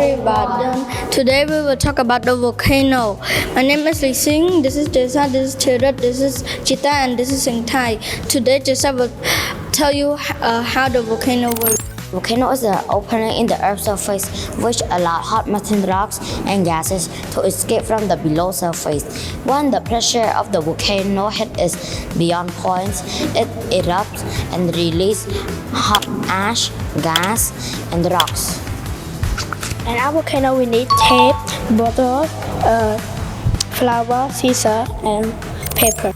everyone. Today we will talk about the volcano. My name is Lee Sing. This is Jessa. This is Chirat. This is Chita, and this is Sing Thai. Today Jessa will tell you how the volcano works. Volcano is an opening in the Earth's surface which allows hot molten rocks and gases to escape from the below surface. When the pressure of the volcano head is beyond points, it erupts and releases hot ash, gas, and rocks. In our volcano, we need tape, bottle, flour, scissors, and paper.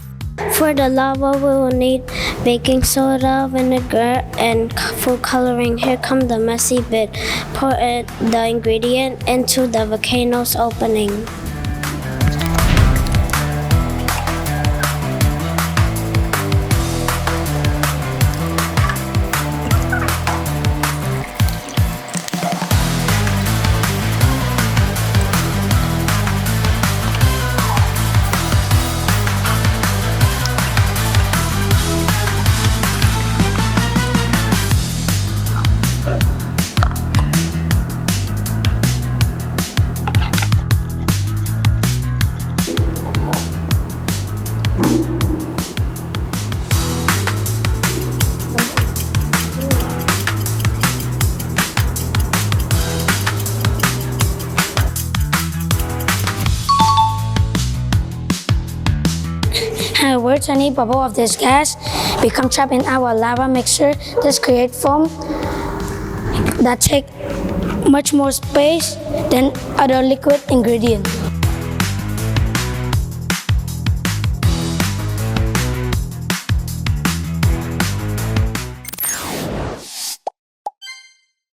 For the lava, we will need baking soda, vinegar, and food coloring. Here comes the messy bit. Pour the ingredient into the volcano's opening. However, tiny bubble of this gas become trapped in our lava mixture. This creates foam that take much more space than other liquid ingredients.